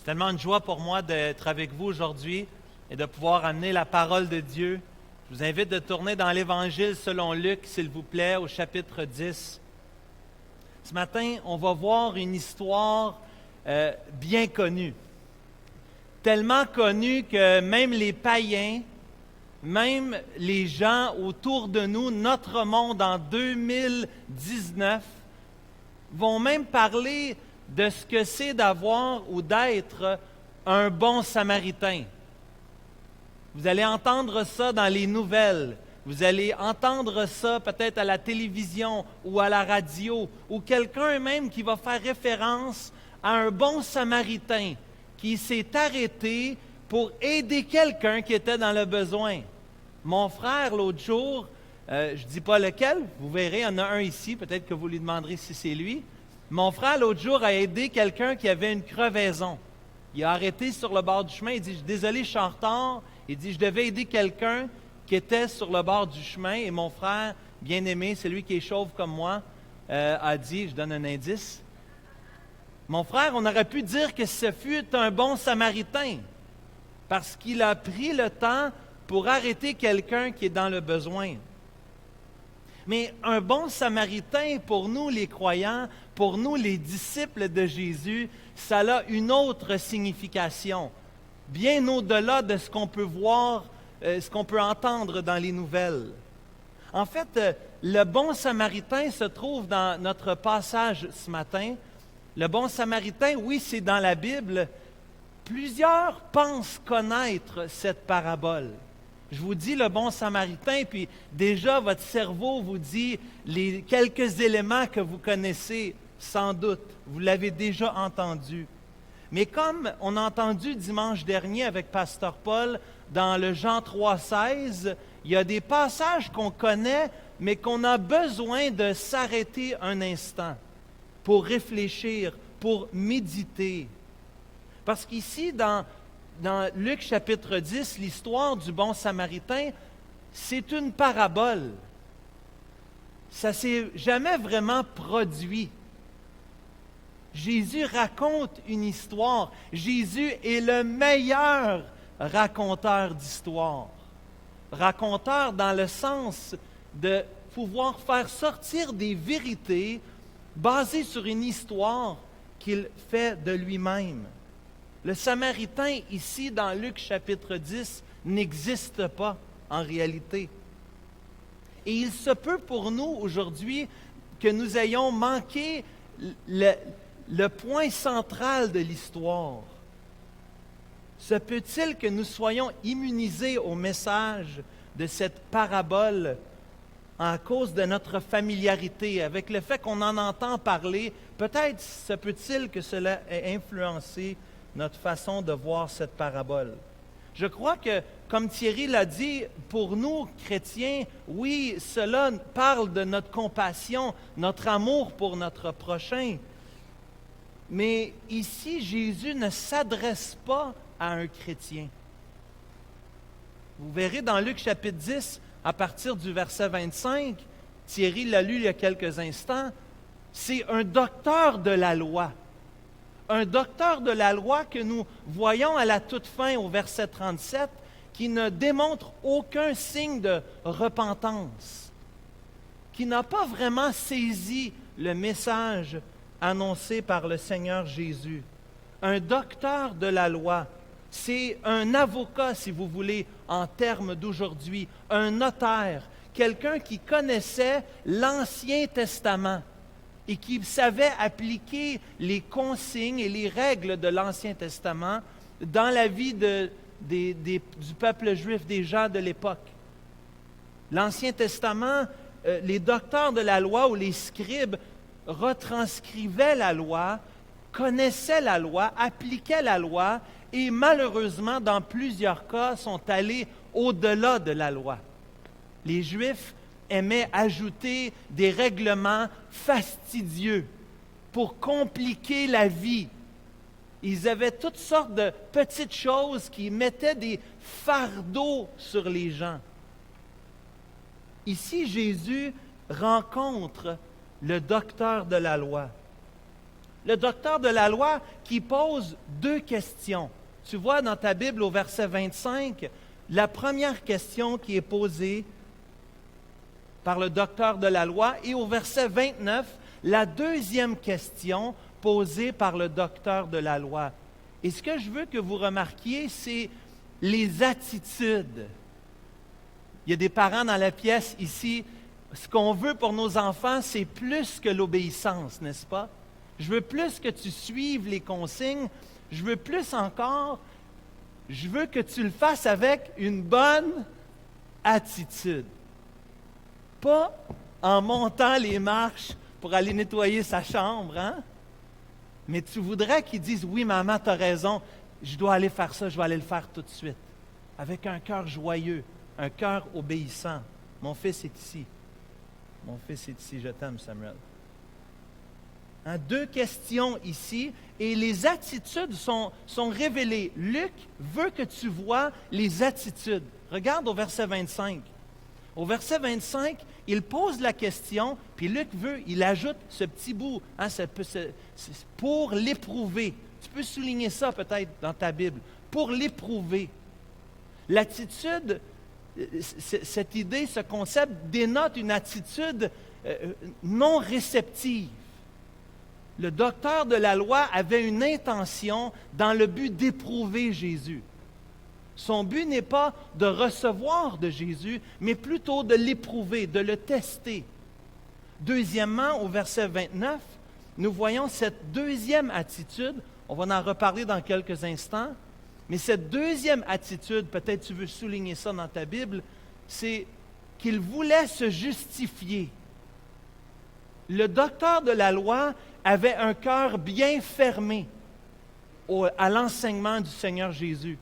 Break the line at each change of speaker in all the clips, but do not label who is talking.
tellement une joie pour moi d'être avec vous aujourd'hui et de pouvoir amener la parole de Dieu. Je vous invite de tourner dans l'Évangile selon Luc, s'il vous plaît, au chapitre 10. Ce matin, on va voir une histoire bien connue. Tellement connue que même les païens, même les gens autour de nous, notre monde en 2019, vont même parler de ce que c'est d'avoir ou d'être un bon Samaritain. Vous allez entendre ça dans les nouvelles. Vous allez entendre ça peut-être à la télévision ou à la radio, ou quelqu'un même qui va faire référence à un bon Samaritain qui s'est arrêté pour aider quelqu'un qui était dans le besoin. Mon frère, l'autre jour, je ne dis pas lequel, vous verrez, il y en a un ici, peut-être que vous lui demanderez si c'est lui. Mon frère, l'autre jour, a aidé quelqu'un qui avait une crevaison. Il a arrêté sur le bord du chemin, il dit « Désolé, je suis en retard ». Il dit « Je devais aider quelqu'un qui était sur le bord du chemin. » Et mon frère, bien-aimé, celui qui est chauve comme moi, a dit, je donne un indice, mon frère, on aurait pu dire que ce fut un bon Samaritain, parce qu'il a pris le temps pour arrêter quelqu'un qui est dans le besoin. Mais un bon Samaritain, pour nous les croyants, pour nous les disciples de Jésus, ça a une autre signification, bien au-delà de ce qu'on peut voir, ce qu'on peut entendre dans les nouvelles. En fait, le bon Samaritain se trouve dans notre passage ce matin. Le bon Samaritain, oui, c'est dans la Bible. Plusieurs pensent connaître cette parabole. Je vous dis le bon Samaritain, puis déjà votre cerveau vous dit les quelques éléments que vous connaissez sans doute. Vous l'avez déjà entendu. Mais comme on a entendu dimanche dernier avec Pasteur Paul dans le Jean 3,16, il y a des passages qu'on connaît, mais qu'on a besoin de s'arrêter un instant pour réfléchir, pour méditer. Parce qu'ici, dans Luc chapitre 10, l'histoire du bon Samaritain, c'est une parabole. Ça ne s'est jamais vraiment produit. Jésus raconte une histoire. Jésus est le meilleur raconteur d'histoire. Raconteur dans le sens de pouvoir faire sortir des vérités basées sur une histoire qu'il fait de lui-même. Le Samaritain, ici, dans Luc chapitre 10, n'existe pas en réalité. Et il se peut pour nous aujourd'hui que nous ayons manqué le point central de l'histoire. Se peut-il que nous soyons immunisés au message de cette parabole à cause de notre familiarité, avec le fait qu'on en entend parler? Peut-être se peut-il que cela ait influencé notre façon de voir cette parabole. Je crois que, comme Thierry l'a dit, pour nous, chrétiens, oui, cela parle de notre compassion, notre amour pour notre prochain. Mais ici, Jésus ne s'adresse pas à un chrétien. Vous verrez dans Luc chapitre 10, à partir du verset 25, Thierry l'a lu il y a quelques instants, c'est un docteur de la loi. Un docteur de la loi que nous voyons à la toute fin, au verset 37, qui ne démontre aucun signe de repentance, qui n'a pas vraiment saisi le message annoncé par le Seigneur Jésus. Un docteur de la loi, c'est un avocat, si vous voulez, en termes d'aujourd'hui, un notaire, quelqu'un qui connaissait l'Ancien Testament et qui savait appliquer les consignes et les règles de l'Ancien Testament dans la vie du peuple juif, des gens de l'époque. L'Ancien Testament, les docteurs de la loi ou les scribes retranscrivaient la loi, connaissaient la loi, appliquaient la loi et malheureusement, dans plusieurs cas, sont allés au-delà de la loi. Les Juifs aimaient ajouter des règlements fastidieux pour compliquer la vie. Ils avaient toutes sortes de petites choses qui mettaient des fardeaux sur les gens. Ici, Jésus rencontre le docteur de la loi. le docteur de la loi qui pose deux questions. Tu vois dans ta Bible au verset 25, la première question qui est posée par le docteur de la loi, et au verset 29, la deuxième question posée par le docteur de la loi. Et ce que je veux que vous remarquiez, c'est les attitudes. Il y a des parents dans la pièce ici. Ce qu'on veut pour nos enfants, c'est plus que l'obéissance, n'est-ce pas? Je veux plus que tu suives les consignes. Je veux plus encore. Je veux que tu le fasses avec une bonne attitude. Pas en montant les marches pour aller nettoyer sa chambre, hein? Mais tu voudrais qu'ils disent, oui, maman, tu as raison, je dois aller faire ça, je vais aller le faire tout de suite. Avec un cœur joyeux, un cœur obéissant. Mon fils est ici. Mon fils est ici, je t'aime, Samuel. Hein, deux questions ici, et les attitudes sont révélées. Luc veut que tu vois les attitudes. Regarde au verset 25. Au verset 25, il pose la question, puis Luc il ajoute ce petit bout, hein, c'est pour l'éprouver. Tu peux souligner ça peut-être dans ta Bible. Pour l'éprouver. L'attitude, cette idée, ce concept dénote une attitude non réceptive. Le docteur de la loi avait une intention dans le but d'éprouver Jésus. Son but n'est pas de recevoir de Jésus, mais plutôt de l'éprouver, de le tester. Deuxièmement, au verset 29, nous voyons cette deuxième attitude. On va en reparler dans quelques instants. Mais cette deuxième attitude, peut-être tu veux souligner ça dans ta Bible, c'est qu'il voulait se justifier. Le docteur de la loi avait un cœur bien fermé à l'enseignement du Seigneur Jésus,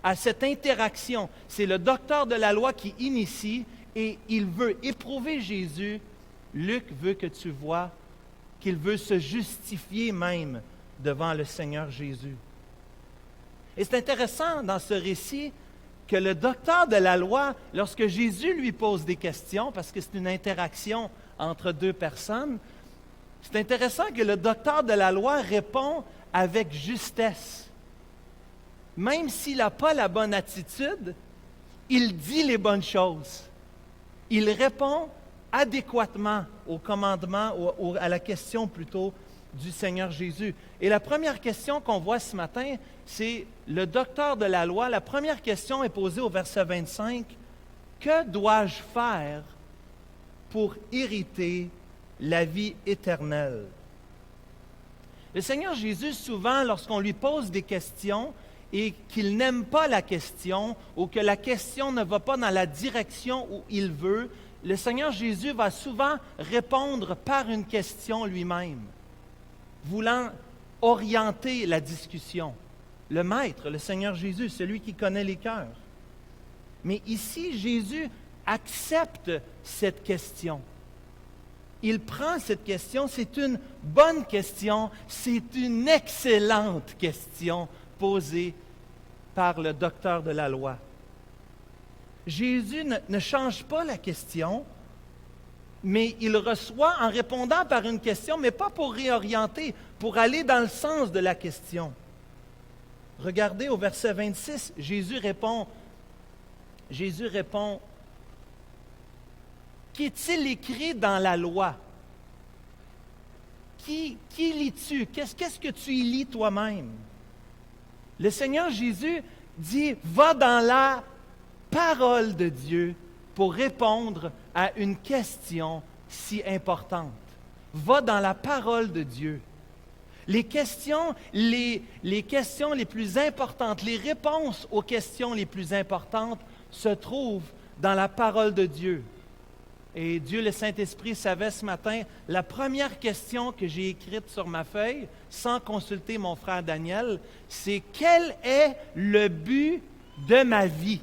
à cette interaction. C'est le docteur de la loi qui initie et il veut éprouver Jésus. Luc veut que tu vois qu'il veut se justifier même devant le Seigneur Jésus. Et c'est intéressant dans ce récit que le docteur de la loi, lorsque Jésus lui pose des questions, parce que c'est une interaction entre deux personnes, c'est intéressant que le docteur de la loi répond avec justesse. Même s'il n'a pas la bonne attitude, il dit les bonnes choses. Il répond adéquatement au commandement, à la question plutôt du Seigneur Jésus. Et la première question qu'on voit ce matin, c'est le docteur de la loi. La première question est posée au verset 25. Que dois-je faire pour hériter la vie éternelle? Le Seigneur Jésus, souvent, lorsqu'on lui pose des questions et qu'il n'aime pas la question ou que la question ne va pas dans la direction où il veut, le Seigneur Jésus va souvent répondre par une question lui-même, voulant orienter la discussion. Le Maître, le Seigneur Jésus, celui qui connaît les cœurs. Mais ici, Jésus accepte cette question. Il prend cette question, c'est une bonne question, c'est une excellente question posée par le docteur de la loi. Jésus ne change pas la question, mais il reçoit en répondant par une question, mais pas pour réorienter, pour aller dans le sens de la question. Regardez au verset 26, Jésus répond, qu'est-il écrit dans la loi? Qui lis-tu? Qu'est-ce que tu y lis toi-même? Le Seigneur Jésus dit, va dans la parole de Dieu pour répondre à une question si importante. Va dans la parole de Dieu. Les questions les plus importantes, les réponses aux questions les plus importantes se trouvent dans la parole de Dieu. Et Dieu, le Saint-Esprit, savait ce matin, la première question que j'ai écrite sur ma feuille, sans consulter mon frère Daniel, c'est « Quel est le but de ma vie? »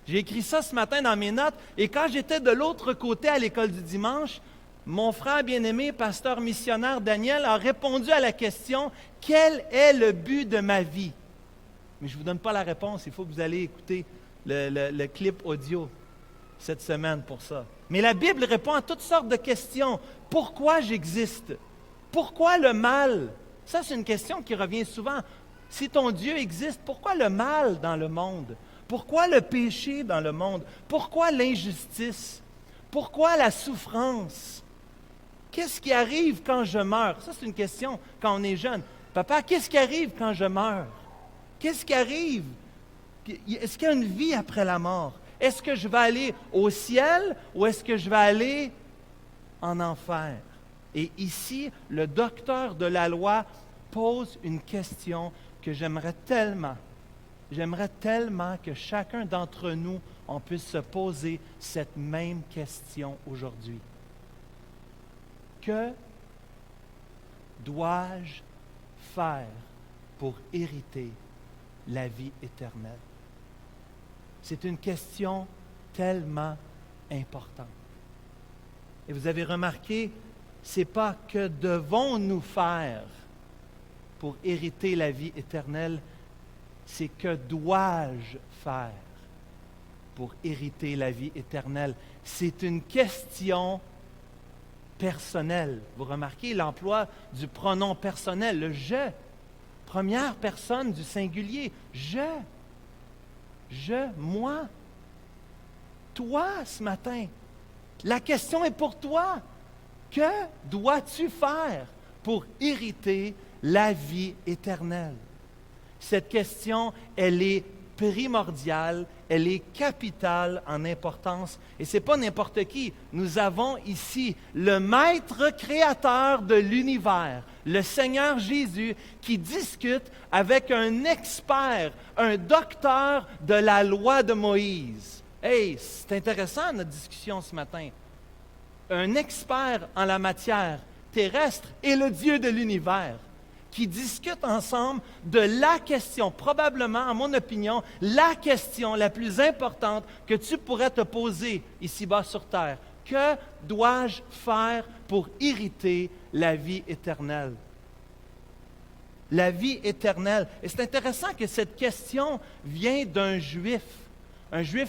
J'ai écrit ça ce matin dans mes notes, et quand j'étais de l'autre côté à l'école du dimanche, mon frère bien-aimé, pasteur missionnaire Daniel, a répondu à la question « Quel est le but de ma vie? » Mais je ne vous donne pas la réponse, il faut que vous allez écouter le clip audio cette semaine pour ça. Mais la Bible répond à toutes sortes de questions. Pourquoi j'existe? Pourquoi le mal? Ça, c'est une question qui revient souvent. Si ton Dieu existe, pourquoi le mal dans le monde? Pourquoi le péché dans le monde? Pourquoi l'injustice? Pourquoi la souffrance? Qu'est-ce qui arrive quand je meurs? Ça, c'est une question quand on est jeune. Papa, qu'est-ce qui arrive quand je meurs? Qu'est-ce qui arrive? Est-ce qu'il y a une vie après la mort? Est-ce que je vais aller au ciel ou est-ce que je vais aller en enfer? Et ici, le docteur de la loi pose une question que j'aimerais tellement que chacun d'entre nous, on puisse se poser cette même question aujourd'hui. Que dois-je faire pour hériter la vie éternelle? C'est une question tellement importante. Et vous avez remarqué, ce n'est pas que devons-nous faire pour hériter la vie éternelle, c'est que dois-je faire pour hériter la vie éternelle. C'est une question personnelle. Vous remarquez l'emploi du pronom personnel, le « je », première personne du singulier. Je, moi, toi ce matin. La question est pour toi. Que dois-tu faire pour hériter la vie éternelle? Cette question, elle est primordiale, elle est capitale en importance. Et ce n'est pas n'importe qui. Nous avons ici le maître créateur de l'univers, le Seigneur Jésus, qui discute avec un expert, un docteur de la loi de Moïse. Hey, c'est intéressant notre discussion ce matin. Un expert en la matière terrestre et le Dieu de l'univers qui discutent ensemble de la question, probablement, à mon opinion, la question la plus importante que tu pourrais te poser ici-bas sur terre. Que dois-je faire pour hériter la vie éternelle? La vie éternelle. Et c'est intéressant que cette question vient d'un Juif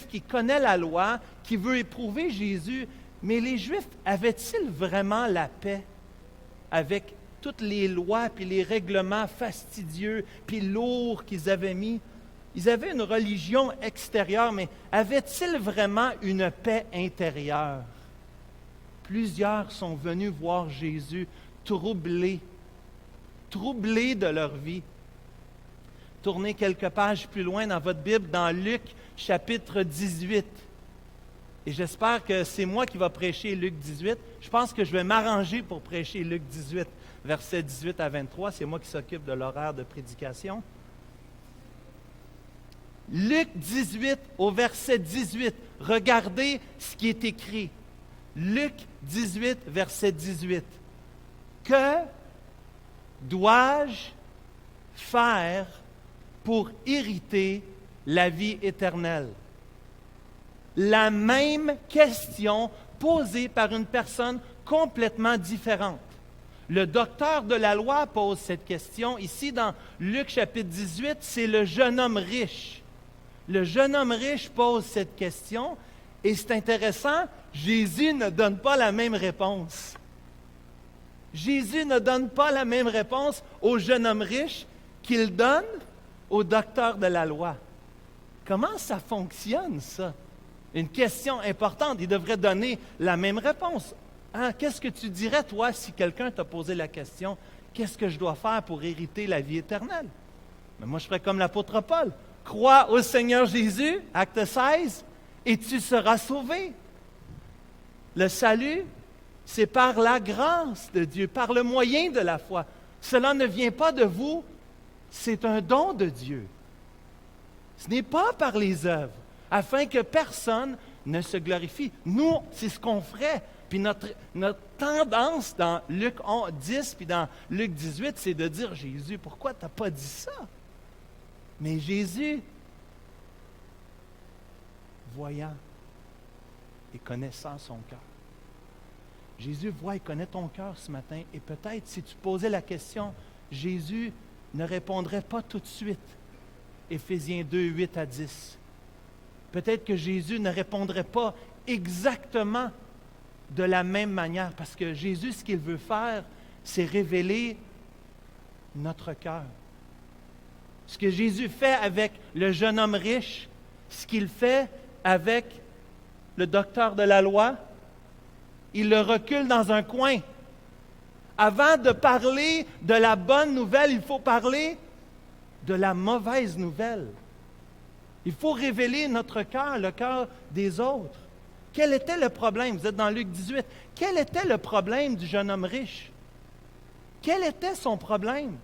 qui connaît la loi, qui veut éprouver Jésus. Mais les Juifs avaient-ils vraiment la paix avec toutes les lois puis les règlements fastidieux puis lourds qu'ils avaient mis? Ils avaient une religion extérieure, mais avaient-ils vraiment une paix intérieure? Plusieurs sont venus voir Jésus troublés de leur vie. Tournez quelques pages plus loin dans votre Bible, dans Luc, chapitre 18. Et j'espère que c'est moi qui va prêcher Luc 18. Je pense que je vais m'arranger pour prêcher Luc 18, versets 18 à 23. C'est moi qui s'occupe de l'horaire de prédication. Luc 18, au verset 18. Regardez ce qui est écrit. Luc 18, verset 18. Que dois-je faire pour hériter la vie éternelle? La même question posée par une personne complètement différente. Le docteur de la loi pose cette question. Ici, dans Luc chapitre 18, c'est le jeune homme riche. Le jeune homme riche pose cette question et c'est intéressant, Jésus ne donne pas la même réponse. Jésus ne donne pas la même réponse au jeune homme riche qu'il donne au docteur de la loi. Comment ça fonctionne, ça? Une question importante, il devrait donner la même réponse. Hein? Qu'est-ce que tu dirais, toi, si quelqu'un t'a posé la question, qu'est-ce que je dois faire pour hériter la vie éternelle? Mais moi, je ferais comme l'apôtre Paul. Crois au Seigneur Jésus, acte 16, et tu seras sauvé. Le salut, c'est par la grâce de Dieu, par le moyen de la foi. Cela ne vient pas de vous, c'est un don de Dieu. Ce n'est pas par les œuvres, afin que personne ne se glorifie. Nous, c'est ce qu'on ferait. Puis notre tendance dans Luc 10 puis dans Luc 18, c'est de dire, Jésus, pourquoi tu n'as pas dit ça? Mais Jésus, voyant et connaissant son cœur, Jésus voit et connaît ton cœur ce matin. Et peut-être, si tu posais la question, Jésus ne répondrait pas tout de suite. Éphésiens 2, 8 à 10. Peut-être que Jésus ne répondrait pas exactement de la même manière, parce que Jésus, ce qu'il veut faire, c'est révéler notre cœur. Ce que Jésus fait avec le jeune homme riche, ce qu'il fait avec le docteur de la loi, il le recule dans un coin. Avant de parler de la bonne nouvelle, il faut parler de la mauvaise nouvelle. Il faut révéler notre cœur, le cœur des autres. Quel était le problème? Vous êtes dans Luc 18. Quel était le problème du jeune homme riche? Quel était son problème?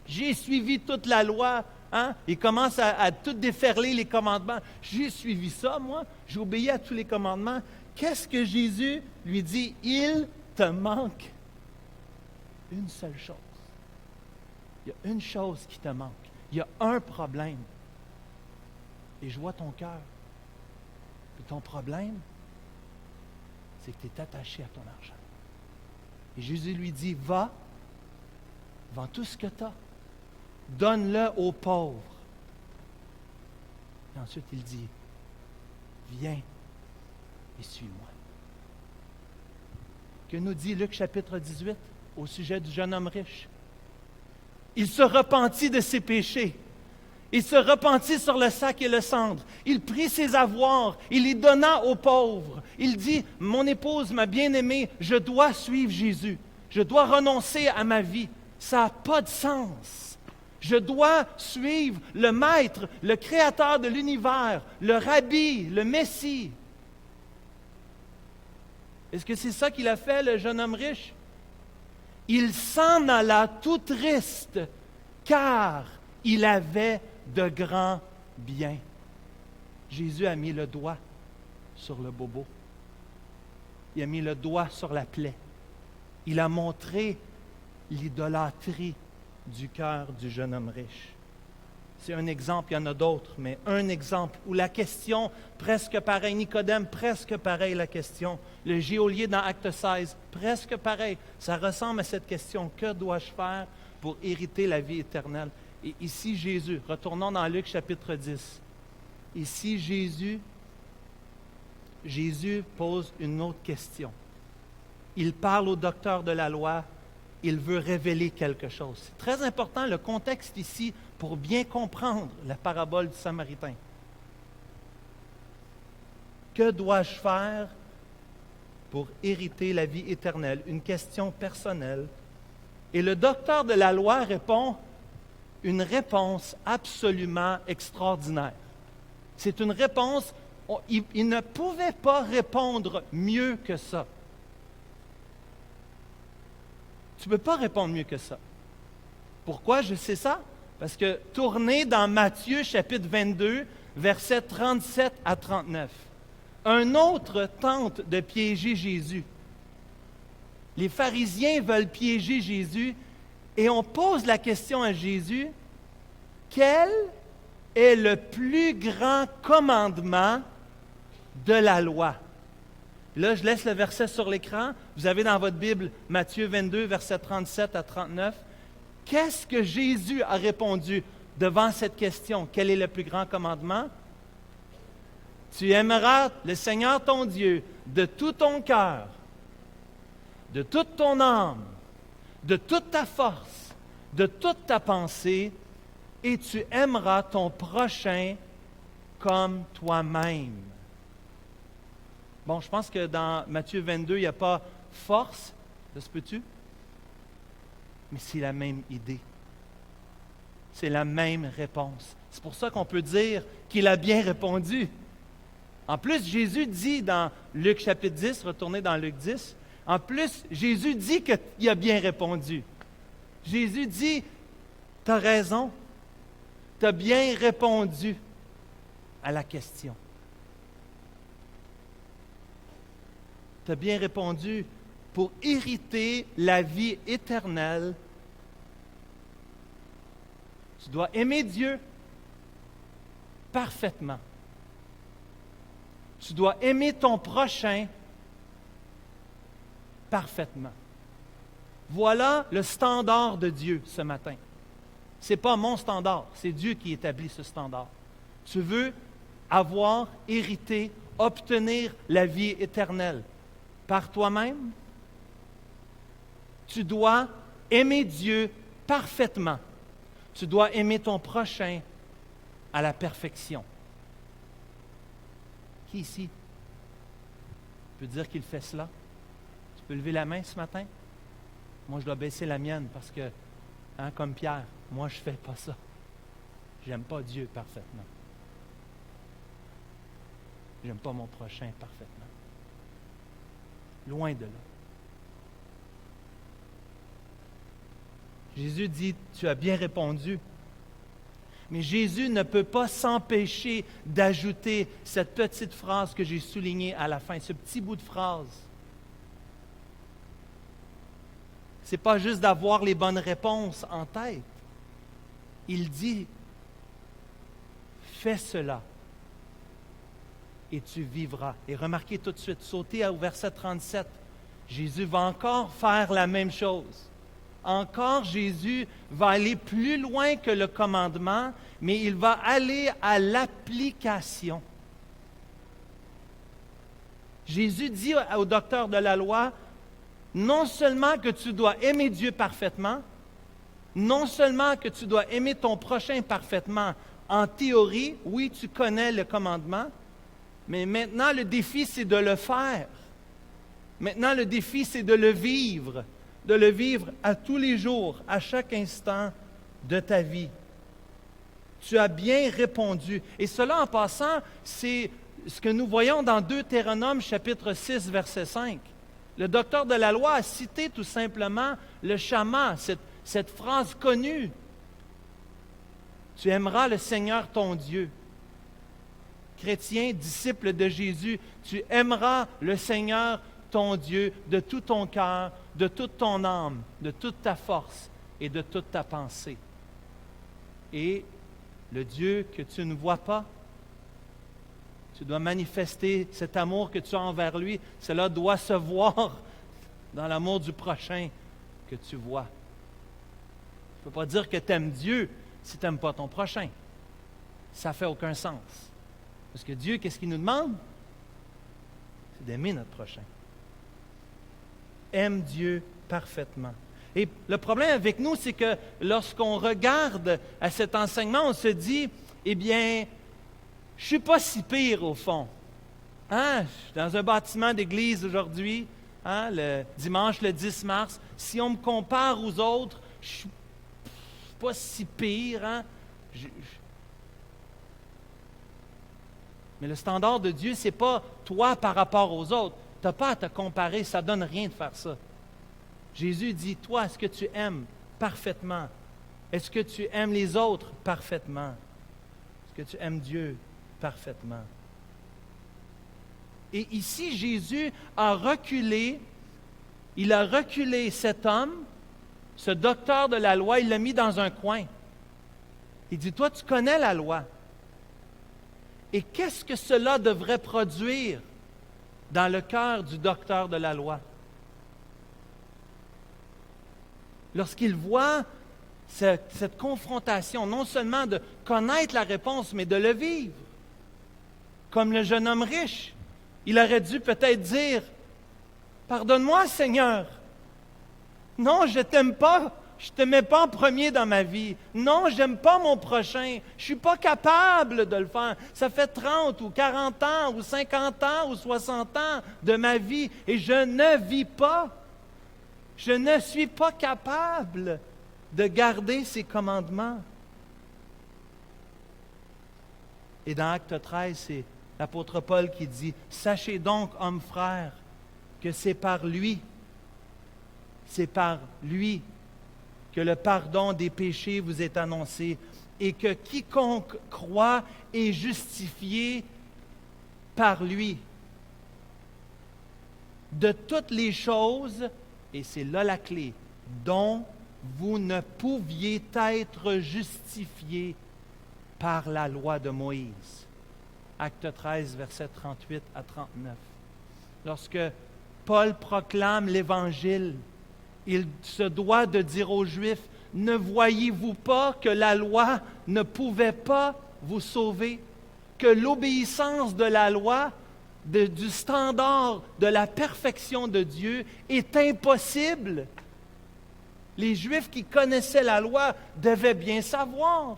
J'ai suivi toute la loi. Hein? Il commence à tout déferler les commandements. J'ai suivi ça, moi. J'ai obéi à tous les commandements. Qu'est-ce que Jésus lui dit? Il te manque une seule chose. Il y a une chose qui te manque. Il y a un problème. Et je vois ton cœur. Puis ton problème, c'est que tu es attaché à ton argent. Et Jésus lui dit, va, vends tout ce que tu as. Donne-le aux pauvres. Et ensuite, il dit, viens et suis-moi. Que nous dit Luc chapitre 18 au sujet du jeune homme riche? Il se repentit de ses péchés. Il se repentit sur le sac et le cendre. Il prit ses avoirs, il les donna aux pauvres. Il dit, mon épouse, ma bien-aimée, je dois suivre Jésus. Je dois renoncer à ma vie. Ça n'a pas de sens. Je dois suivre le Maître, le Créateur de l'univers, le Rabbi, le Messie. Est-ce que c'est ça qu'il a fait, le jeune homme riche? Il s'en alla tout triste, car il avait de grands biens. Jésus a mis le doigt sur le bobo. Il a mis le doigt sur la plaie. Il a montré l'idolâtrie du cœur du jeune homme riche. C'est un exemple, il y en a d'autres, mais un exemple où la question presque pareille, Nicodème, presque pareil la question, le geôlier dans Acte 16, presque pareil, ça ressemble à cette question, que dois-je faire pour hériter la vie éternelle? Et ici Jésus, retournons dans Luc chapitre 10, ici Jésus pose une autre question. Il parle au docteur de la loi, il veut révéler quelque chose. C'est très important le contexte ici pour bien comprendre la parabole du Samaritain. Que dois-je faire pour hériter la vie éternelle? Une question personnelle. Et le docteur de la loi répond une réponse absolument extraordinaire. C'est une réponse, il ne pouvait pas répondre mieux que ça. Tu ne peux pas répondre mieux que ça. Pourquoi je sais ça? Parce que tournez dans Matthieu chapitre 22, versets 37 à 39. Un autre tente de piéger Jésus. Les pharisiens veulent piéger Jésus et on pose la question à Jésus, quel est le plus grand commandement de la loi? Là, je laisse le verset sur l'écran. Vous avez dans votre Bible Matthieu 22, versets 37 à 39. Qu'est-ce que Jésus a répondu devant cette question? Quel est le plus grand commandement? Tu aimeras le Seigneur ton Dieu de tout ton cœur, de toute ton âme, de toute ta force, de toute ta pensée, et tu aimeras ton prochain comme toi-même. Bon, je pense que dans Matthieu 22, il n'y a pas force, ça se peut-tu? Mais c'est la même idée. C'est la même réponse. C'est pour ça qu'on peut dire qu'il a bien répondu. En plus, Jésus dit dans Luc chapitre 10, retournez dans Luc 10, en plus, Jésus dit qu'il a bien répondu. Jésus dit, tu as raison, tu as bien répondu à la question. Tu as bien répondu, pour hériter la vie éternelle, tu dois aimer Dieu parfaitement. Tu dois aimer ton prochain parfaitement. Voilà le standard de Dieu ce matin. Ce n'est pas mon standard, c'est Dieu qui établit ce standard. Tu veux avoir, hériter, obtenir la vie éternelle par toi-même? Tu dois aimer Dieu parfaitement. Tu dois aimer ton prochain à la perfection. Qui ici peut dire qu'il fait cela? Tu peux lever la main ce matin? Moi, je dois baisser la mienne parce que, comme Pierre, moi, je ne fais pas ça. J'aime pas Dieu parfaitement. J'aime pas mon prochain parfaitement. Loin de là. Jésus dit, tu as bien répondu. Mais Jésus ne peut pas s'empêcher d'ajouter cette petite phrase que j'ai soulignée à la fin, ce petit bout de phrase. Ce n'est pas juste d'avoir les bonnes réponses en tête. Il dit, fais cela et tu vivras. Et remarquez tout de suite, sautez au verset 37, Jésus va encore faire la même chose. Encore, Jésus va aller plus loin que le commandement, mais il va aller à l'application. Jésus dit au docteur de la loi, non seulement que tu dois aimer Dieu parfaitement, non seulement que tu dois aimer ton prochain parfaitement, en théorie, oui, tu connais le commandement, mais maintenant le défi, c'est de le faire. Maintenant, le défi, c'est de le vivre à tous les jours, à chaque instant de ta vie. Tu as bien répondu. Et cela, en passant, c'est ce que nous voyons dans Deutéronome, chapitre 6, verset 5. Le docteur de la loi a cité tout simplement le Shama, cette phrase connue. Tu aimeras le Seigneur ton Dieu. Chrétien, disciple de Jésus, tu aimeras le Seigneur ton Dieu de tout ton cœur, de toute ton âme, de toute ta force et de toute ta pensée. Et le Dieu que tu ne vois pas, tu dois manifester cet amour que tu as envers lui. Cela doit se voir dans l'amour du prochain que tu vois. Tu ne peux pas dire que tu aimes Dieu si tu n'aimes pas ton prochain. Ça ne fait aucun sens. Parce que Dieu, qu'est-ce qu'il nous demande? C'est d'aimer notre prochain. Aime Dieu parfaitement. Et le problème avec nous, c'est que lorsqu'on regarde à cet enseignement, on se dit, eh bien, je ne suis pas si pire au fond. Je suis dans un bâtiment d'église aujourd'hui, le dimanche le 10 mars. Si on me compare aux autres, je ne suis pas si pire. Mais le standard de Dieu, ce n'est pas toi par rapport aux autres. Tu n'as pas à te comparer, ça ne donne rien de faire ça. Jésus dit, toi, est-ce que tu aimes parfaitement? Est-ce que tu aimes les autres parfaitement? Est-ce que tu aimes Dieu parfaitement? Et ici, Jésus a reculé, il a reculé cet homme, ce docteur de la loi, il l'a mis dans un coin. Il dit, toi, tu connais la loi. Et qu'est-ce que cela devrait produire dans le cœur du docteur de la loi? Lorsqu'il voit cette confrontation, non seulement de connaître la réponse, mais de le vivre. Comme le jeune homme riche, il aurait dû peut-être dire, « Pardonne-moi, Seigneur. Non, je ne t'aime pas. Je ne te mets pas en premier dans ma vie. Non, je n'aime pas mon prochain. Je ne suis pas capable de le faire. Ça fait 30 ou 40 ans ou 50 ans ou 60 ans de ma vie et je ne vis pas. Je ne suis pas capable de garder ses commandements. » Et dans Acte 13, c'est l'apôtre Paul qui dit, « Sachez donc, hommes frères, que c'est par lui que le pardon des péchés vous est annoncé et que quiconque croit est justifié par lui. De toutes les choses, et c'est là la clé, dont vous ne pouviez être justifiés par la loi de Moïse. » Acte 13, versets 38 à 39. Lorsque Paul proclame l'Évangile, il se doit de dire aux Juifs, « Ne voyez-vous pas que la loi ne pouvait pas vous sauver? Que l'obéissance de la loi, du standard de la perfection de Dieu est impossible Les Juifs qui connaissaient la loi devaient bien savoir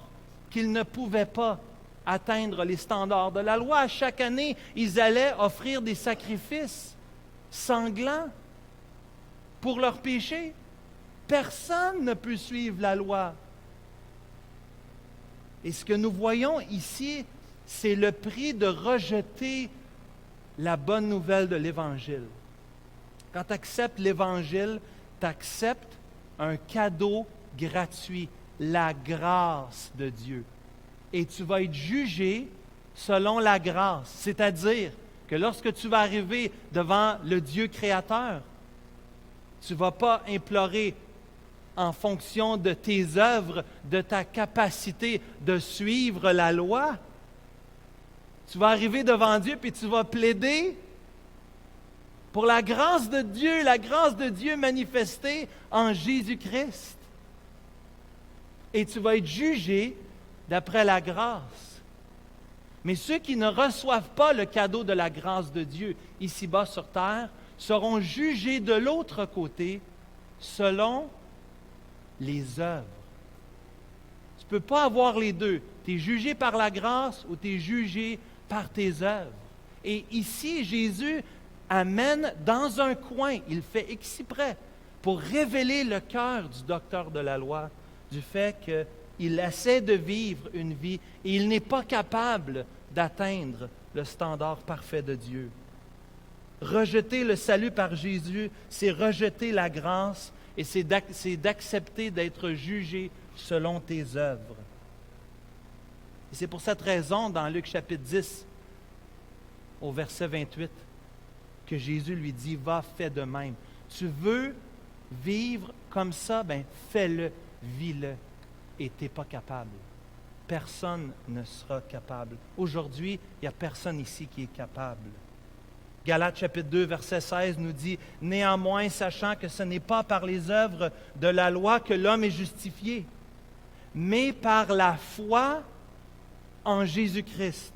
qu'ils ne pouvaient pas atteindre les standards de la loi. Chaque année, ils allaient offrir des sacrifices sanglants pour leurs péchés. Personne ne peut suivre la loi. Et ce que nous voyons ici, c'est le prix de rejeter la bonne nouvelle de l'Évangile. Quand tu acceptes l'Évangile, tu acceptes un cadeau gratuit, la grâce de Dieu. Et tu vas être jugé selon la grâce. C'est-à-dire que lorsque tu vas arriver devant le Dieu créateur, tu ne vas pas implorer en fonction de tes œuvres, de ta capacité de suivre la loi. Tu vas arriver devant Dieu puis tu vas plaider pour la grâce de Dieu manifestée en Jésus-Christ. Et tu vas être jugé d'après la grâce. Mais ceux qui ne reçoivent pas le cadeau de la grâce de Dieu ici-bas sur terre seront jugés de l'autre côté selon les œuvres. Tu ne peux pas avoir les deux. Tu es jugé par la grâce ou tu es jugé par tes œuvres. Et ici, Jésus amène dans un coin, il fait exprès, pour révéler le cœur du docteur de la loi, du fait qu'il essaie de vivre une vie et il n'est pas capable d'atteindre le standard parfait de Dieu. Rejeter le salut par Jésus, c'est rejeter la grâce et c'est d'accepter d'être jugé selon tes œuvres. Et c'est pour cette raison, dans Luc chapitre 10, au verset 28, que Jésus lui dit, « Va, fais de même. » Tu veux vivre comme ça? Bien, fais-le, vis-le. Et tu n'es pas capable. Personne ne sera capable. Aujourd'hui, il n'y a personne ici qui est capable. Galates chapitre 2, verset 16 nous dit, « Néanmoins, sachant que ce n'est pas par les œuvres de la loi que l'homme est justifié, mais par la foi en Jésus-Christ.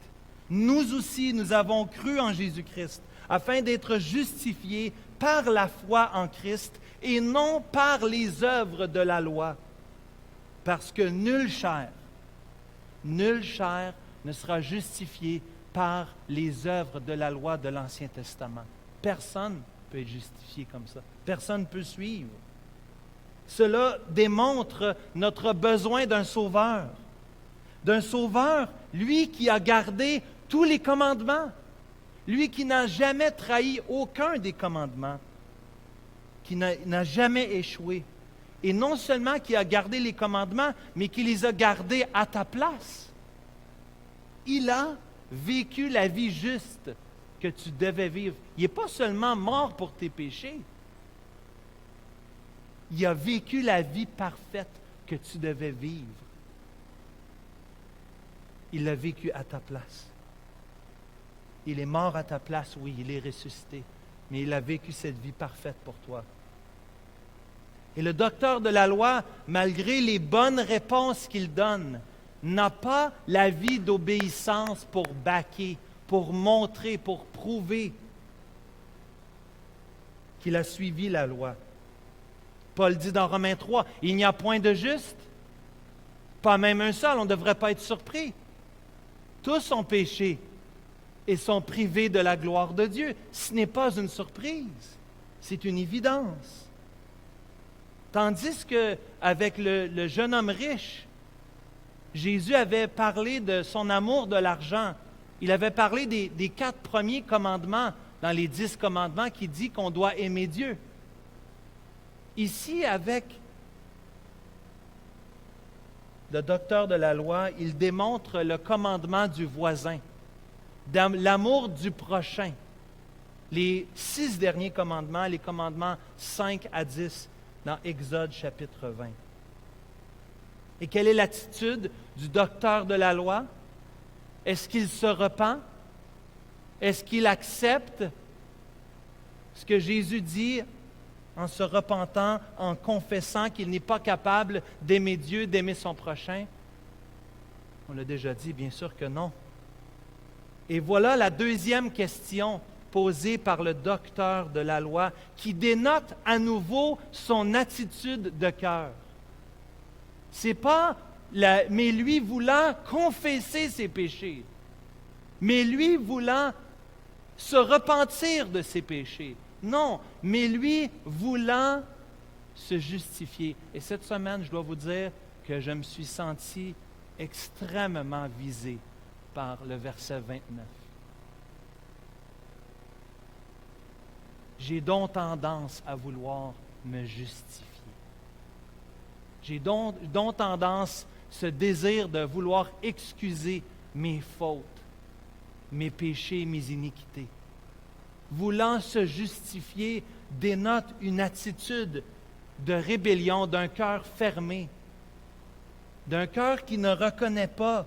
Nous aussi, nous avons cru en Jésus-Christ, afin d'être justifiés par la foi en Christ et non par les œuvres de la loi. Parce que nulle chair ne sera justifiée par les œuvres de la loi de l'Ancien Testament. Personne ne peut être justifié comme ça. Personne ne peut suivre. Cela démontre notre besoin d'un sauveur. D'un sauveur, lui qui a gardé tous les commandements. Lui qui n'a jamais trahi aucun des commandements. Qui n'a jamais échoué. Et non seulement qui a gardé les commandements, mais qui les a gardés à ta place. Il a vécu la vie juste que tu devais vivre. Il n'est pas seulement mort pour tes péchés. Il a vécu la vie parfaite que tu devais vivre. Il l'a vécu à ta place. Il est mort à ta place, oui, il est ressuscité, mais il a vécu cette vie parfaite pour toi. Et le docteur de la loi, malgré les bonnes réponses qu'il donne, n'a pas la vie d'obéissance pour baquer, pour montrer, pour prouver qu'il a suivi la loi. Paul dit dans Romains 3, « Il n'y a point de juste, pas même un seul, on ne devrait pas être surpris. Tous ont péché et sont privés de la gloire de Dieu. » Ce n'est pas une surprise, c'est une évidence. Tandis qu'avec le jeune homme riche, Jésus avait parlé de son amour de l'argent. Il avait parlé des 4 premiers commandements dans les 10 commandements qui dit qu'on doit aimer Dieu. Ici, avec le docteur de la loi, il démontre le commandement du voisin, l'amour du prochain. Les 6 derniers commandements, les commandements 5 à 10 dans Exode chapitre 20. Et quelle est l'attitude du docteur de la loi? Est-ce qu'il se repent? Est-ce qu'il accepte ce que Jésus dit en se repentant, en confessant qu'il n'est pas capable d'aimer Dieu, d'aimer son prochain? On l'a déjà dit, bien sûr que non. Et voilà la deuxième question posée par le docteur de la loi, qui dénote à nouveau son attitude de cœur. C'est pas mais lui voulant confesser ses péchés, mais lui voulant se repentir de ses péchés. Non, mais lui voulant se justifier. Et cette semaine, je dois vous dire que je me suis senti extrêmement visé par le verset 29. J'ai donc tendance à vouloir me justifier. J'ai donc tendance, ce désir de vouloir excuser mes fautes, mes péchés, mes iniquités. Voulant se justifier dénote une attitude de rébellion, d'un cœur fermé, d'un cœur qui ne reconnaît pas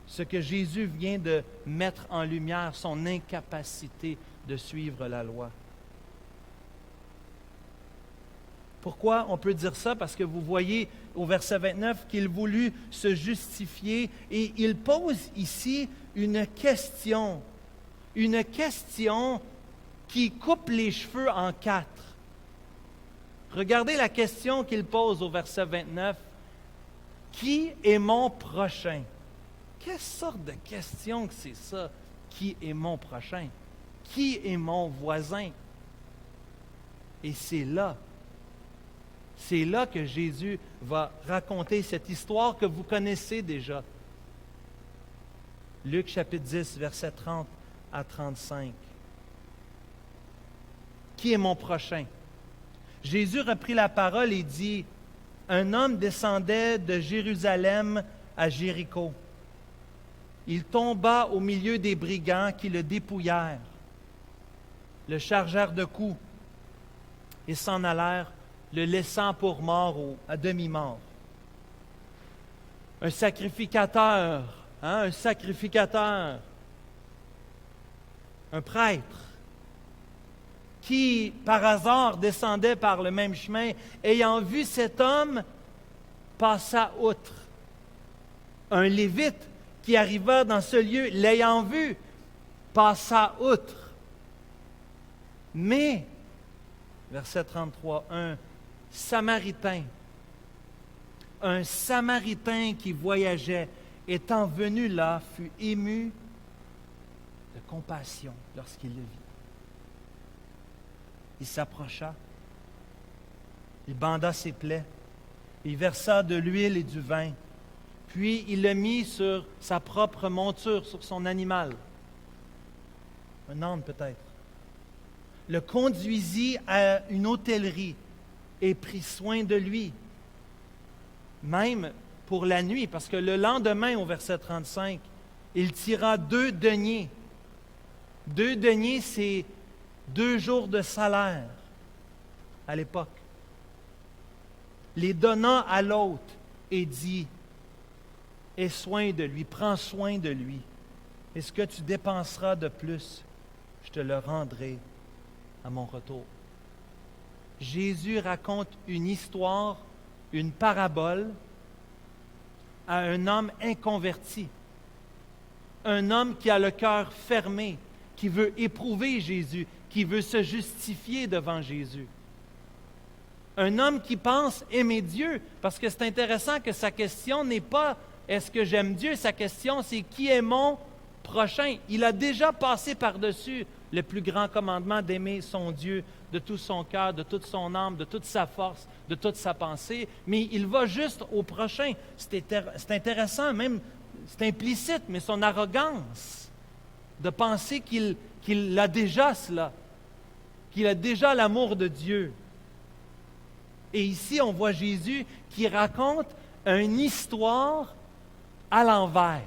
ce que Jésus vient de mettre en lumière, son incapacité de suivre la loi. Pourquoi on peut dire ça? Parce que vous voyez au verset 29 qu'il voulut se justifier et il pose ici une question qui coupe les cheveux en quatre. Regardez la question qu'il pose au verset 29. Qui est mon prochain? Quelle sorte de question que c'est ça? Qui est mon prochain? Qui est mon voisin? Et c'est là que Jésus va raconter cette histoire que vous connaissez déjà. Luc chapitre 10, versets 30 à 35. Qui est mon prochain? Jésus reprit la parole et dit, « Un homme descendait de Jérusalem à Jéricho. Il tomba au milieu des brigands qui le dépouillèrent, le chargèrent de coups et s'en allèrent, le laissant pour mort à demi-mort. » Un sacrificateur, un prêtre, qui par hasard descendait par le même chemin, ayant vu cet homme, passa outre. Un lévite qui arriva dans ce lieu, l'ayant vu, passa outre. Mais, verset 33, un Samaritain qui voyageait, étant venu là, fut ému de compassion lorsqu'il le vit. Il s'approcha, il banda ses plaies, il versa de l'huile et du vin, puis il le mit sur sa propre monture, sur son animal, un âne peut-être, le conduisit à une hôtellerie et prit soin de lui, même pour la nuit, parce que le lendemain, au verset 35, il tira 2 deniers. 2 deniers, c'est 2 jours de salaire à l'époque. Les donna à l'autre et dit, « Aie soin de lui, prends soin de lui, et ce que tu dépenseras de plus, je te le rendrai à mon retour. » Jésus raconte une histoire, une parabole à un homme inconverti, un homme qui a le cœur fermé, qui veut éprouver Jésus, qui veut se justifier devant Jésus. Un homme qui pense aimer Dieu, parce que c'est intéressant que sa question n'est pas « est-ce que j'aime Dieu ?» Sa question, c'est « qui est mon prochain ?» Il a déjà passé par-dessus le plus grand commandement d'aimer son Dieu de tout son cœur, de toute son âme, de toute sa force, de toute sa pensée, mais il va juste au prochain. C'est intéressant, même, c'est implicite, mais son arrogance de penser qu'il a déjà cela, qu'il a déjà l'amour de Dieu. Et ici, on voit Jésus qui raconte une histoire à l'envers.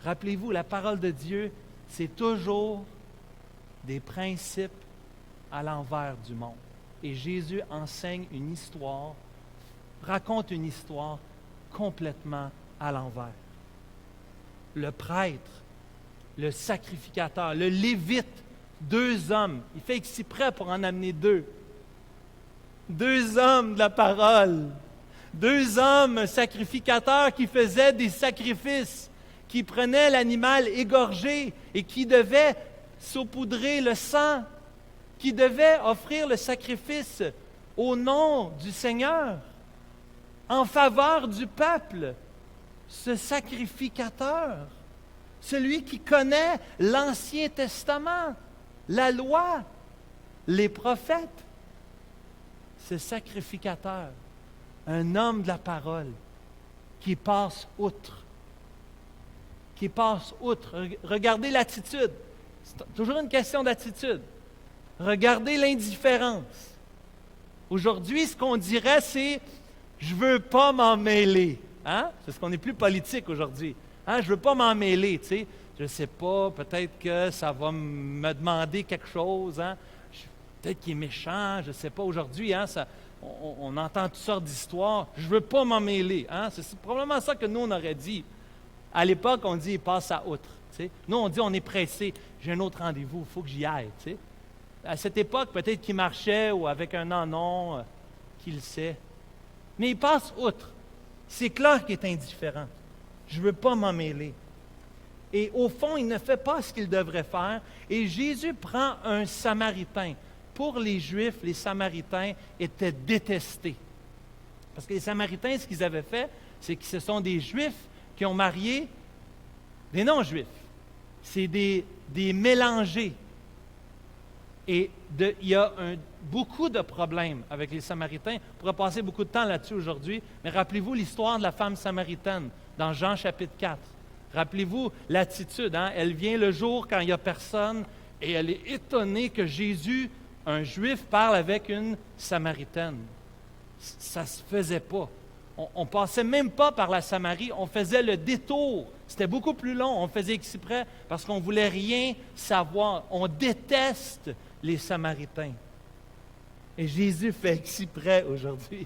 Rappelez-vous, la parole de Dieu, c'est toujours des principes à l'envers du monde. Et Jésus enseigne une histoire, raconte une histoire complètement à l'envers. Le prêtre, le sacrificateur, le lévite, 2 hommes, il fait exprès pour en amener 2. 2 hommes de la parole, 2 hommes sacrificateurs qui faisaient des sacrifices, qui prenaient l'animal égorgé et qui devaient saupoudrer le sang qui devait offrir le sacrifice au nom du Seigneur, en faveur du peuple, ce sacrificateur, celui qui connaît l'Ancien Testament, la loi, les prophètes, ce sacrificateur, un homme de la parole qui passe outre. Qui passe outre. Regardez l'attitude. C'est toujours une question d'attitude. Regardez l'indifférence. Aujourd'hui, ce qu'on dirait, c'est « je ne veux pas m'en mêler ». Hein? Parce qu'on est plus politique aujourd'hui. Hein? Je ne veux pas m'en mêler, tu sais. Je ne sais pas, peut-être que ça va me demander quelque chose. Hein? Peut-être qu'il est méchant, je ne sais pas. Aujourd'hui, hein, on entend toutes sortes d'histoires. Je ne veux pas m'en mêler. Hein? C'est probablement ça que nous, on aurait dit. À l'époque, on dit « passe à outre ». Nous, on dit « on est pressé, j'ai un autre rendez-vous, il faut que j'y aille ». À cette époque, peut-être qu'il marchait ou avec un non, qui le sait. Mais il passe outre. C'est clair qu'il est indifférent. Je ne veux pas m'en mêler. Et au fond, il ne fait pas ce qu'il devrait faire. Et Jésus prend un Samaritain. Pour les Juifs, les Samaritains étaient détestés. Parce que les Samaritains, ce qu'ils avaient fait, c'est que ce sont des Juifs qui ont marié des non-Juifs. C'est des mélangés. Et il y a beaucoup de problèmes avec les Samaritains. On pourrait passer beaucoup de temps là-dessus aujourd'hui, mais rappelez-vous l'histoire de la femme samaritaine dans Jean chapitre 4. Rappelez-vous l'attitude. Hein? Elle vient le jour quand il n'y a personne et elle est étonnée que Jésus, un Juif, parle avec une Samaritaine. Ça ne se faisait pas. On ne passait même pas par la Samarie, on faisait le détour. C'était beaucoup plus long, on faisait exprès parce qu'on ne voulait rien savoir. On déteste les Samaritains. Et Jésus fait exprès aujourd'hui.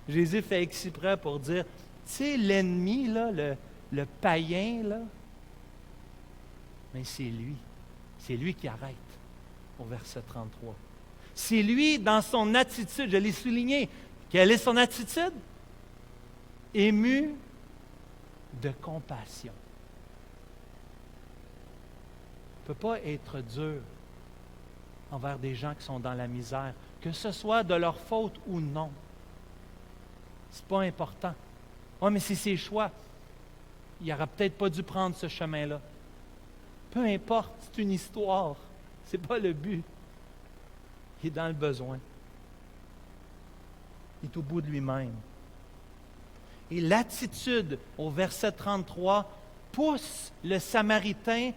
Jésus fait exprès pour dire, tu sais, l'ennemi, là, le païen, là, mais c'est lui. C'est lui qui arrête au verset 33. C'est lui, dans son attitude, je l'ai souligné, quelle est son attitude? Ému de compassion. On ne peut pas être dur envers des gens qui sont dans la misère, que ce soit de leur faute ou non. Ce n'est pas important. Oui, mais c'est ses choix. Il n'aurait peut-être pas dû prendre ce chemin-là. Peu importe, c'est une histoire. Ce n'est pas le but. Il est dans le besoin. Il est au bout de lui-même. Et l'attitude, au verset 33, pousse le Samaritain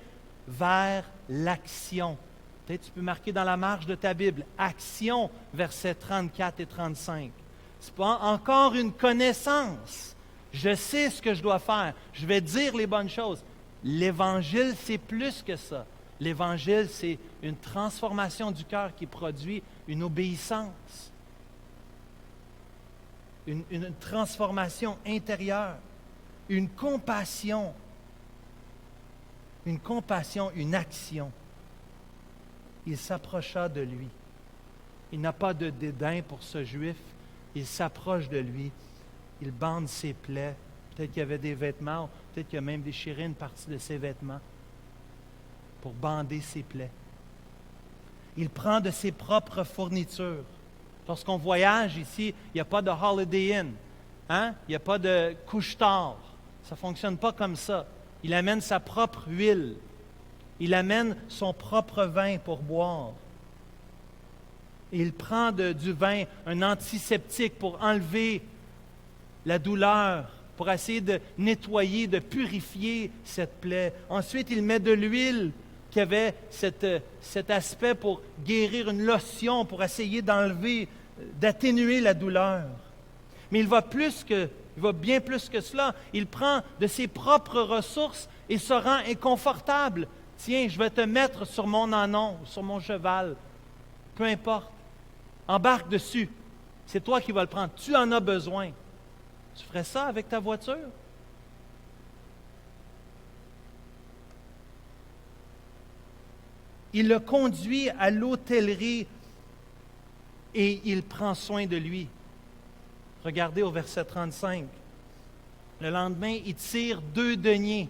vers l'action. Peut-être tu peux marquer dans la marge de ta Bible, action, versets 34 et 35. Ce n'est pas encore une connaissance. Je sais ce que je dois faire. Je vais dire les bonnes choses. L'Évangile, c'est plus que ça. L'Évangile, c'est une transformation du cœur qui produit une obéissance. Une transformation intérieure, une compassion, une action. Il s'approcha de lui. Il n'a pas de dédain pour ce Juif. Il s'approche de lui. Il bande ses plaies. Peut-être qu'il y avait des vêtements, peut-être qu'il a même déchiré une partie de ses vêtements pour bander ses plaies. Il prend de ses propres fournitures. Lorsqu'on voyage ici, il n'y a pas de Holiday Inn. Hein? Il n'y a pas de couche-tard. Ça ne fonctionne pas comme ça. Il amène sa propre huile. Il amène son propre vin pour boire. Et il prend du vin, un antiseptique pour enlever la douleur, pour essayer de nettoyer, de purifier cette plaie. Ensuite, il met de l'huile qui avait cet aspect pour guérir, une lotion, pour essayer d'enlever, d'atténuer la douleur. Mais il va bien plus que cela. Il prend de ses propres ressources et se rend inconfortable. Tiens, je vais te mettre sur mon ânon, sur mon cheval. Peu importe. Embarque dessus. C'est toi qui vas le prendre. Tu en as besoin. Tu ferais ça avec ta voiture? Il le conduit à l'hôtellerie et il prend soin de lui. Regardez au verset 35. Le lendemain, il tire 2 deniers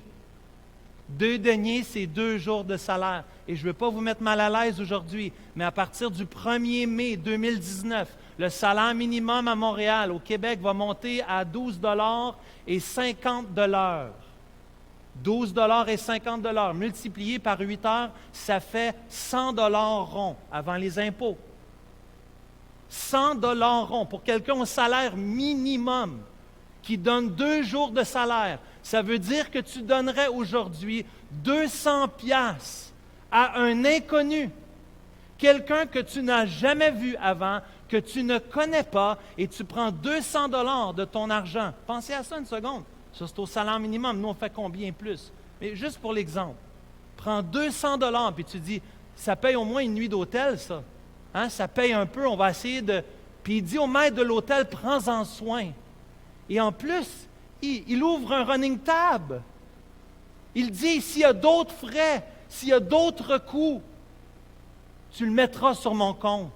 2 deniers, c'est 2 jours de salaire. Et je ne veux pas vous mettre mal à l'aise aujourd'hui, mais à partir du 1er mai 2019, le salaire minimum à Montréal, au Québec, va monter à 12,50 $. 12,50 $. Multiplié par 8 heures, ça fait 100 $ ronds avant les impôts. 100 $ ronds pour quelqu'un au salaire minimum qui donne 2 jours de salaire. Ça veut dire que tu donnerais aujourd'hui 200 piastres à un inconnu, quelqu'un que tu n'as jamais vu avant, que tu ne connais pas, et tu prends 200 $ de ton argent. Pensez à ça une seconde. Ça, c'est au salaire minimum. Nous, on fait combien plus? Mais juste pour l'exemple, prends 200 $ puis tu dis, ça paye au moins une nuit d'hôtel, ça. Hein? Ça paye un peu, on va essayer de... Puis il dit au maître de l'hôtel, prends-en soin. Et en plus, il ouvre un running tab. Il dit, s'il y a d'autres frais, s'il y a d'autres coûts, tu le mettras sur mon compte.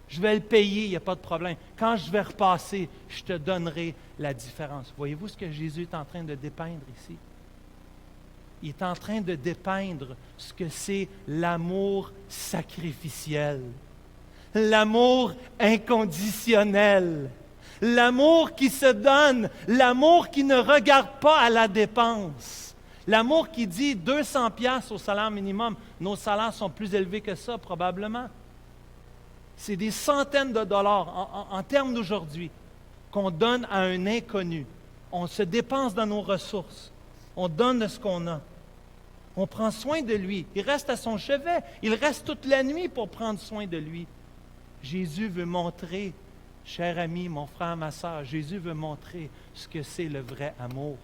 Je vais le payer, il n'y a pas de problème. Quand je vais repasser, je te donnerai la différence. Voyez-vous ce que Jésus est en train de dépeindre ici? Il est en train de dépeindre ce que c'est l'amour sacrificiel, l'amour inconditionnel, l'amour qui se donne, l'amour qui ne regarde pas à la dépense, l'amour qui dit 200 piastres au salaire minimum. Nos salaires sont plus élevés que ça, probablement. C'est des centaines de dollars en termes d'aujourd'hui qu'on donne à un inconnu. On se dépense dans nos ressources. On donne de ce qu'on a. On prend soin de lui. Il reste à son chevet. Il reste toute la nuit pour prendre soin de lui. Jésus veut montrer, cher ami, mon frère, ma sœur, Jésus veut montrer ce que c'est le vrai amour.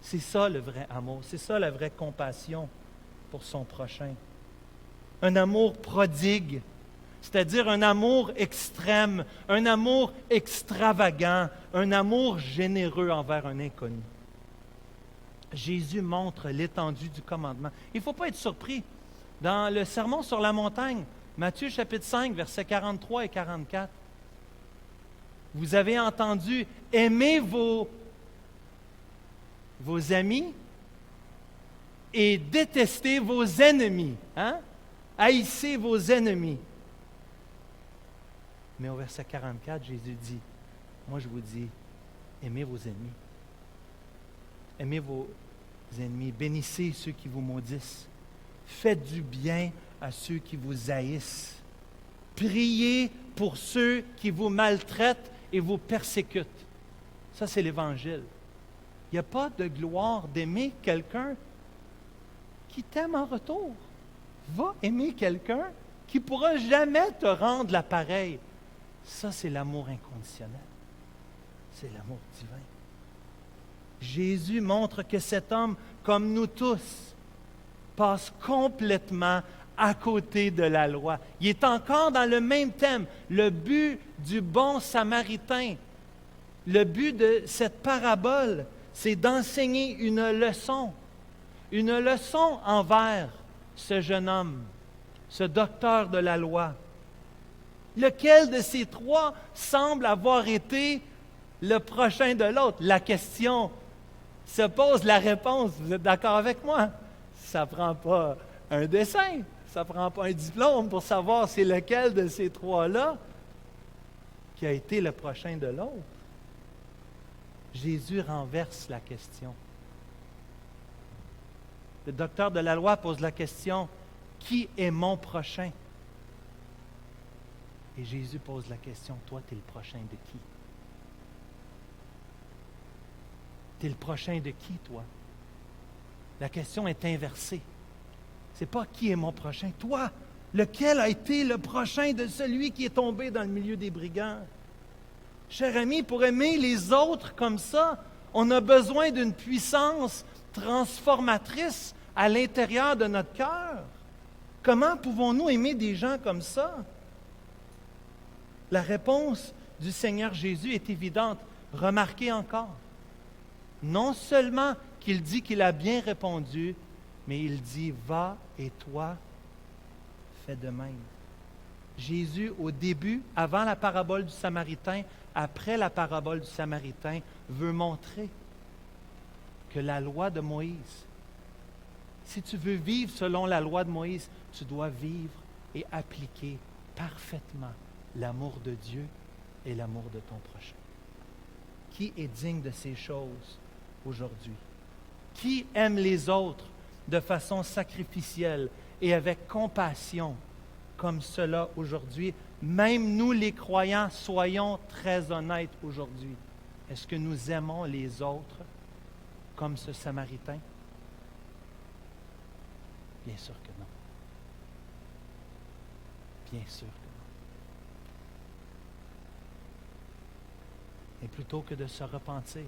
C'est ça le vrai amour. C'est ça la vraie compassion pour son prochain. Un amour prodigue, c'est-à-dire un amour extrême, un amour extravagant, un amour généreux envers un inconnu. Jésus montre l'étendue du commandement. Il ne faut pas être surpris. Dans le Sermon sur la montagne, Matthieu chapitre 5, versets 43 et 44, vous avez entendu « Aimez vos amis et détestez vos ennemis. » Hein? Haïssez vos ennemis. Mais au verset 44, Jésus dit, moi je vous dis, aimez vos ennemis. Aimez vos ennemis, bénissez ceux qui vous maudissent. Faites du bien à ceux qui vous haïssent. Priez pour ceux qui vous maltraitent et vous persécutent. Ça, c'est l'Évangile. Il n'y a pas de gloire d'aimer quelqu'un qui t'aime en retour. Va aimer quelqu'un qui ne pourra jamais te rendre l'appareil. Ça, c'est l'amour inconditionnel. C'est l'amour divin. Jésus montre que cet homme, comme nous tous, passe complètement à côté de la loi. Il est encore dans le même thème. Le but du bon Samaritain, le but de cette parabole, c'est d'enseigner une leçon envers ce jeune homme, ce docteur de la loi. Lequel de ces trois semble avoir été le prochain de l'autre? La question se pose, la réponse, vous êtes d'accord avec moi? Ça ne prend pas un dessin, ça ne prend pas un diplôme pour savoir c'est lequel de ces trois-là qui a été le prochain de l'autre. Jésus renverse la question. Le docteur de la loi pose la question, qui est mon prochain? Et Jésus pose la question, toi, tu es le prochain de qui? Tu es le prochain de qui, toi? La question est inversée. Ce n'est pas qui est mon prochain, toi. Lequel a été le prochain de celui qui est tombé dans le milieu des brigands? Cher ami, pour aimer les autres comme ça, on a besoin d'une puissance transformatrice à l'intérieur de notre cœur. Comment pouvons-nous aimer des gens comme ça? La réponse du Seigneur Jésus est évidente. Remarquez encore. Non seulement qu'il dit qu'il a bien répondu, mais il dit, va et toi, fais de même. Jésus, au début, avant la parabole du Samaritain, après la parabole du Samaritain, veut montrer que la loi de Moïse, Si tu veux vivre selon la loi de Moïse, tu dois vivre et appliquer parfaitement l'amour de Dieu et l'amour de ton prochain. Qui est digne de ces choses aujourd'hui? Qui aime les autres de façon sacrificielle et avec compassion comme cela aujourd'hui? Même nous les croyants, soyons très honnêtes aujourd'hui. Est-ce que nous aimons les autres comme ce Samaritain? Bien sûr que non. Bien sûr que non. Et plutôt que de se repentir,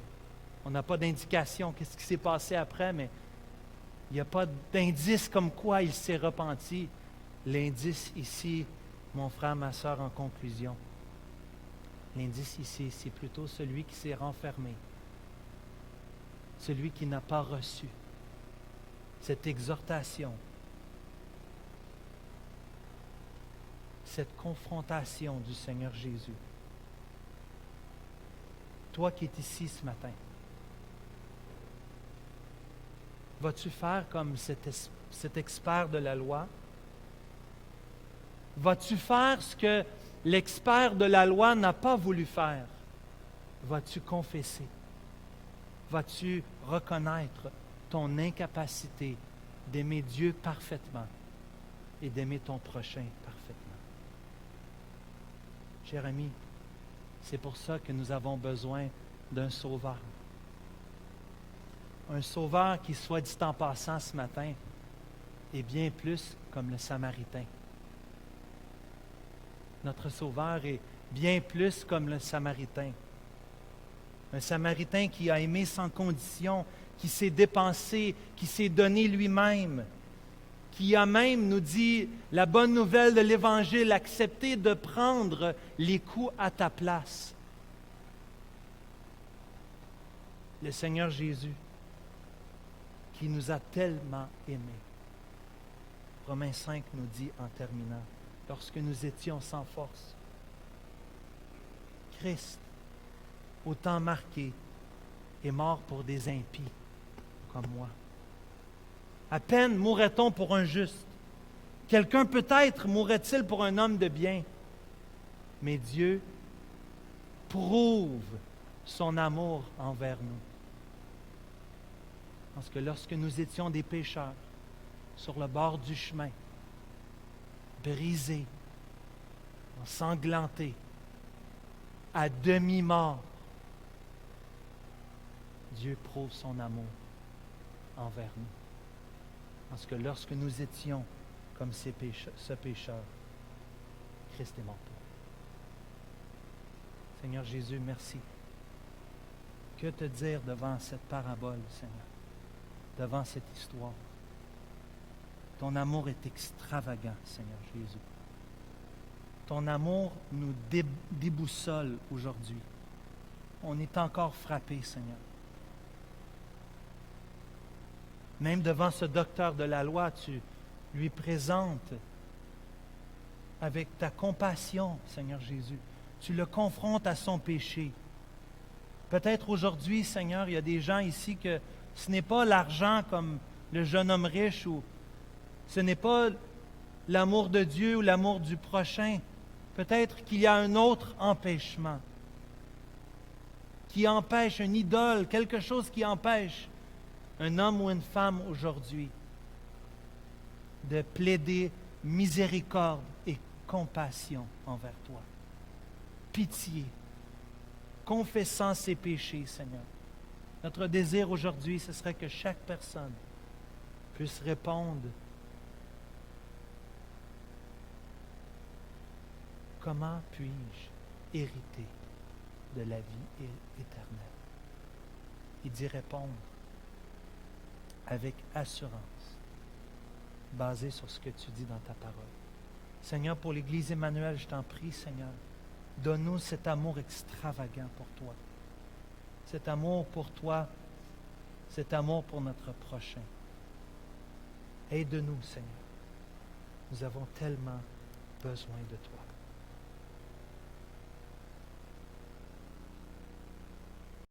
on n'a pas d'indication qu'est-ce qui s'est passé après, mais il n'y a pas d'indice comme quoi il s'est repenti. L'indice ici, mon frère, ma soeur, en conclusion, l'indice ici, c'est plutôt celui qui s'est renfermé, celui qui n'a pas reçu cette exhortation, cette confrontation du Seigneur Jésus. Toi qui es ici ce matin, vas-tu faire comme cet expert de la loi? Vas-tu faire ce que l'expert de la loi n'a pas voulu faire? Vas-tu confesser? Vas-tu reconnaître ton incapacité d'aimer Dieu parfaitement et d'aimer ton prochain parfaitement? Cher ami, c'est pour ça que nous avons besoin d'un sauveur. Un sauveur qui, soit dit en passant ce matin, est bien plus comme le Samaritain. Notre sauveur est bien plus comme le Samaritain. Un Samaritain qui a aimé sans condition, qui s'est dépensé, qui s'est donné lui-même, qui a même, nous dit la bonne nouvelle de l'Évangile, accepté de prendre les coups à ta place. Le Seigneur Jésus, qui nous a tellement aimés. Romains 5 nous dit en terminant, lorsque nous étions sans force, Christ, au temps marqué, est mort pour des impies comme moi. À peine mourrait-on pour un juste. Quelqu'un peut-être mourrait-il pour un homme de bien. Mais Dieu prouve son amour envers nous. Parce que lorsque nous étions des pécheurs, sur le bord du chemin, brisés, ensanglantés, à demi-mort, Dieu prouve son amour envers nous. Parce que lorsque nous étions comme ce pécheur, Christ est mort pour nous. Seigneur Jésus, merci. Que te dire devant cette parabole, Seigneur, devant cette histoire? Ton amour est extravagant, Seigneur Jésus. Ton amour nous déboussole aujourd'hui. On est encore frappé, Seigneur. Même devant ce docteur de la loi, tu lui présentes avec ta compassion, Seigneur Jésus. Tu le confrontes à son péché. Peut-être aujourd'hui, Seigneur, il y a des gens ici que ce n'est pas l'argent comme le jeune homme riche ou ce n'est pas l'amour de Dieu ou l'amour du prochain. Peut-être qu'il y a un autre empêchement qui empêche une idole, quelque chose qui empêche un homme ou une femme aujourd'hui de plaider miséricorde et compassion envers toi. Pitié, confessant ses péchés, Seigneur. Notre désir aujourd'hui, ce serait que chaque personne puisse répondre: comment puis-je hériter de la vie éternelle? Et d'y répondre avec assurance, basée sur ce que tu dis dans ta parole. Seigneur, pour l'Église Emmanuel, je t'en prie, Seigneur, donne-nous cet amour extravagant pour toi. Cet amour pour toi, cet amour pour notre prochain. Aide-nous, Seigneur. Nous avons tellement besoin de toi.